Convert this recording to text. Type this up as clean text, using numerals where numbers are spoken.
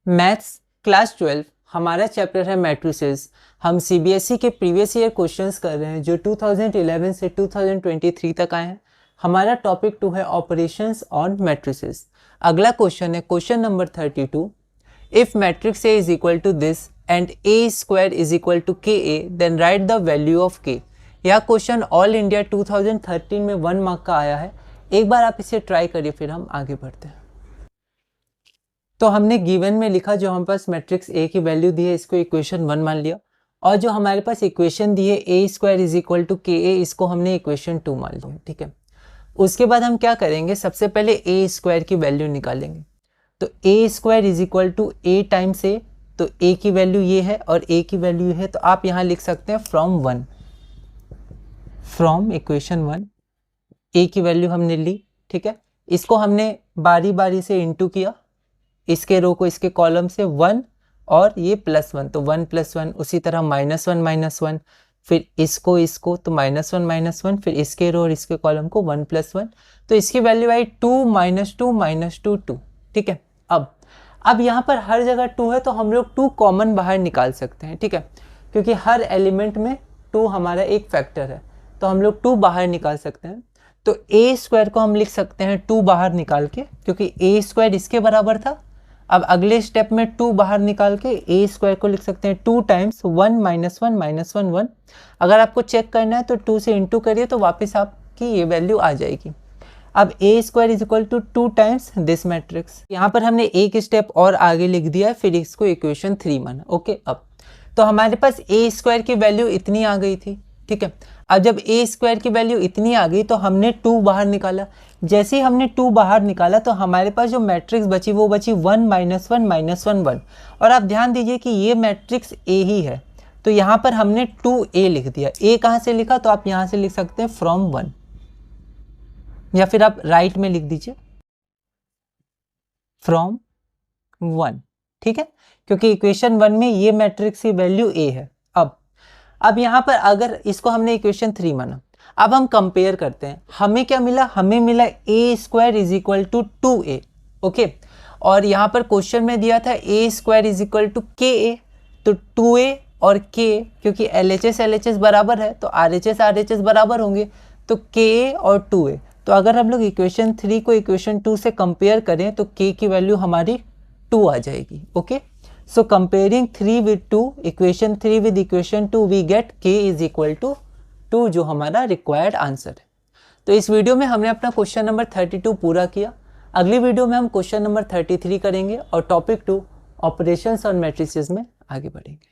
Maths class 12 हमारा chapter है matrices. हम सीबीएसई के प्रीवियस ईयर क्वेश्चंस कर रहे हैं जो 2011 से 2023 तक आए हैं। हमारा टॉपिक 2 है ऑपरेशंस ऑन मैट्रिसेस। अगला क्वेश्चन है question number 32। If matrix A is equal to this and A square is equal to k A then write the value of k. यह क्वेश्चन ऑल इंडिया 2013 में 1 mark का आया है। एक बार आप इसे ट्राई करिए, फिर हम आगे बढ़ते हैं। तो हमने गिवन में लिखा, जो हमारे पास मैट्रिक्स ए की वैल्यू दी है इसको इक्वेशन 1 मान लिया, और जो हमारे पास इक्वेशन दी है ए square is equal to k ए, इसको हमने इक्वेशन 2 मान लिया। ठीक है, उसके बाद हम क्या करेंगे, सबसे पहले ए स्क्वायर की वैल्यू निकालेंगे। तो A square is equal to A times A, तो ए की वैल्यू ये है और ए की वैल्यू है, तो आप यहाँ लिख सकते हैं फ्रॉम इक्वेशन 1 ए की वैल्यू हमने ली। ठीक है, इसको हमने बारी बारी से इंटू किया, इसके रो को इसके कॉलम से 1 और ये +1, तो 1 + 1, उसी तरह -1 -1, फिर इसको तो -1 -1, फिर इसके रो और इसके कॉलम को 1 + 1, तो इसकी वैल्यू आई 2 -2 -2 2। ठीक है, अब यहाँ पर हर जगह 2 है तो हम लोग 2 कॉमन बाहर निकाल सकते हैं। ठीक है, क्योंकि हर एलिमेंट में 2 हमारा एक फैक्टर है, तो हम लोग 2 बाहर निकाल सकते हैं। तो ए स्क्वायर को हम लिख सकते हैं 2 बाहर निकाल के, क्योंकि ए स्क्वायर इसके बराबर था। अब अगले स्टेप में 2 बाहर निकाल के ए स्क्वायर को लिख सकते हैं 2 टाइम्स 1 -1 -1 1। अगर आपको चेक करना है तो 2 से इंटू करिए तो वापस आपकी ये वैल्यू आ जाएगी। अब A square is equal to 2 times this matrix. यहाँ पर हमने एक स्टेप और आगे लिख दिया है, फिर इसको इक्वेशन 3 माना। ओके, अब तो हमारे पास ए स्क्वायर की वैल्यू इतनी आ गई थी। ठीक है, अब जब ए स्क्वायर की वैल्यू इतनी आ गई तो हमने 2 बाहर निकाला। जैसे ही हमने 2 बाहर निकाला तो हमारे पास जो मैट्रिक्स बची वो बची 1 -1 -1 1। और आप ध्यान दीजिए कि ये मैट्रिक्स ए ही है, तो यहाँ पर हमने 2a लिख दिया। ए कहाँ से लिखा, तो आप यहाँ से लिख सकते हैं फ्रॉम 1, या फिर आप राइट में लिख दीजिए फ्रॉम 1। ठीक है, क्योंकि इक्वेशन 1 में ये मैट्रिक्स की वैल्यू a है। अब यहाँ पर अगर इसको हमने इक्वेशन 3 माना, अब हम कंपेयर करते हैं, हमें क्या मिला, हमें मिला A square is equal to 2a। Okay, और यहाँ पर क्वेश्चन में दिया था A square is equal to k A, तो 2a और k, क्योंकि LHS बराबर है तो RHS बराबर होंगे, तो ka और 2a। तो अगर हम लोग इक्वेशन 3 को इक्वेशन 2 से कंपेयर करें तो k की वैल्यू हमारी 2 आ जाएगी। Okay, so comparing 3 with 2, equation 3 with equation 2, we get k is equal to 2, जो हमारा रिक्वायर्ड आंसर है। तो इस वीडियो में हमने अपना क्वेश्चन नंबर 32 पूरा किया। अगली वीडियो में हम क्वेश्चन नंबर 33 करेंगे और टॉपिक 2 ऑपरेशंस और मैट्रिसेस में आगे बढ़ेंगे।